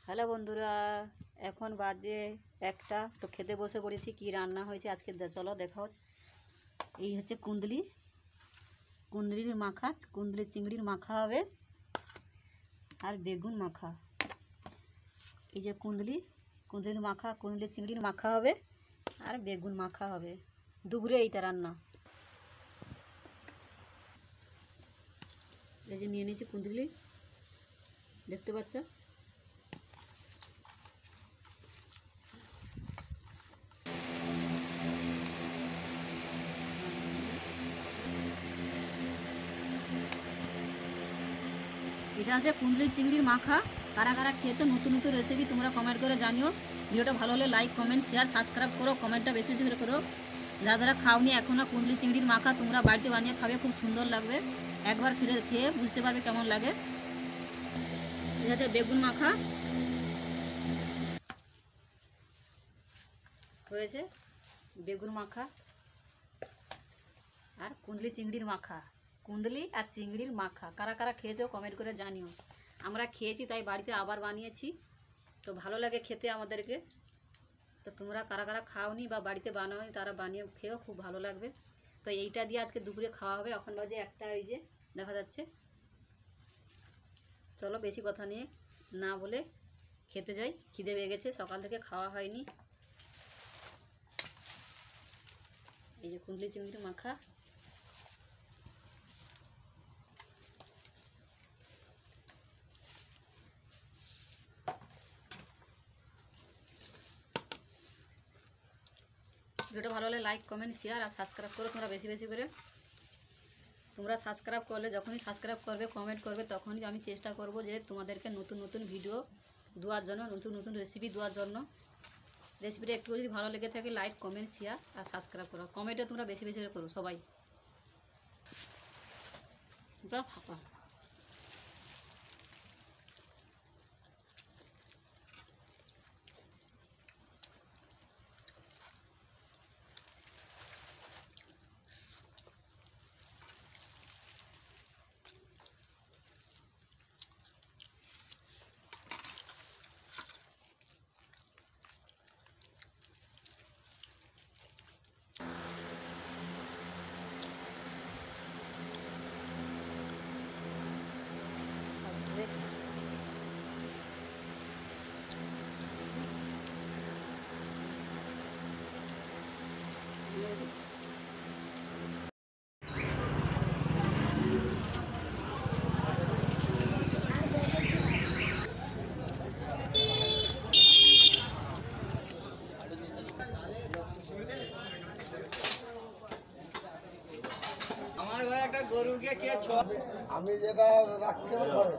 Hello বন্ধুরা, এখন বাজে একটা। তো খেতে বসে পড়েছি। কি রান্না হয়েছে আজকে চলো দেখাও। এই হচ্ছে কুঁদরির মাখা, কুঁদরি চিংড়ির মাখা হবে আর বেগুন মাখা। এই যে কুঁদরির মাখা, কুঁদরি চিংড়ির মাখা হবে আর বেগুন মাখা হবে। দুপুরে এইটা রান্না। এই যে নিয়ে নিয়েছি কুঁদরি, দেখতে পাচ্ছ। এটা আছে কুঁদরি চিংড়ির মাখা। কারা কারা খেয়েছো, নতুন নতুন রেসিপি তোমরা কমেন্ট করে জানিও। ভিডিওটা ভালো হলে লাইক, কমেন্ট, শেয়ার, সাবস্ক্রাইব করো। কমেন্টটা বেশি বেশি করে করো। যারা যারা খাওনি এখনও কুঁদরি চিংড়ির মাখা, তোমরা বাড়িতে বানিয়ে খাবে, খুব সুন্দর লাগবে। একবার খেয়ে বুঝতে পারবে কেমন লাগে। এটা হচ্ছে বেগুন মাখা হয়েছে, বেগুন মাখা আর কুঁদরি চিংড়ির মাখা। কুঁদলি আর চিংড়ির মাখা কারা কারা খেয়েছো কমেন্ট করে জানিও। আমরা খেয়েছি, তাই বাড়িতে আবার বানিয়েছি। তো ভালো লাগে খেতে আমাদেরকে। তো তোমরা কারা কারা খাওনি বা বাড়িতে বানাও, তারা বানিয়ে খেয়েও, খুব ভালো লাগবে। তো এইটা দিয়ে আজকে দুপুরে খাওয়া হবে। এখন বাজে একটা, এই যে দেখা যাচ্ছে। চলো বেশি কথা নিয়ে না বলে খেতে যাই। খিদে পেয়ে গেছে, সকাল থেকে খাওয়া হয়নি। এই যে কুঁদলি চিংড়ি মাখা। ভিডিওটা ভালো হলে লাইক, কমেন্ট, শেয়ার আর সাবস্ক্রাইব করো তোমরা বেশি বেশি করে। তোমরা সাবস্ক্রাইব করলে, যখনই সাবস্ক্রাইব করবে, কমেন্ট করবে, তখনই আমি চেষ্টা করব যে তোমাদেরকে নতুন নতুন ভিডিও দেওয়ার জন্য, নতুন নতুন রেসিপি দেওয়ার জন্য। রেসিপিটা একটু যদি ভালো লেগে থাকে, লাইক, কমেন্ট, শেয়ার আর সাবস্ক্রাইব করো। কমেন্টে তোমরা বেশি বেশি করে করো সবাই। ফাঁকা গরুকে কে আমি যেটা রাখতে পারে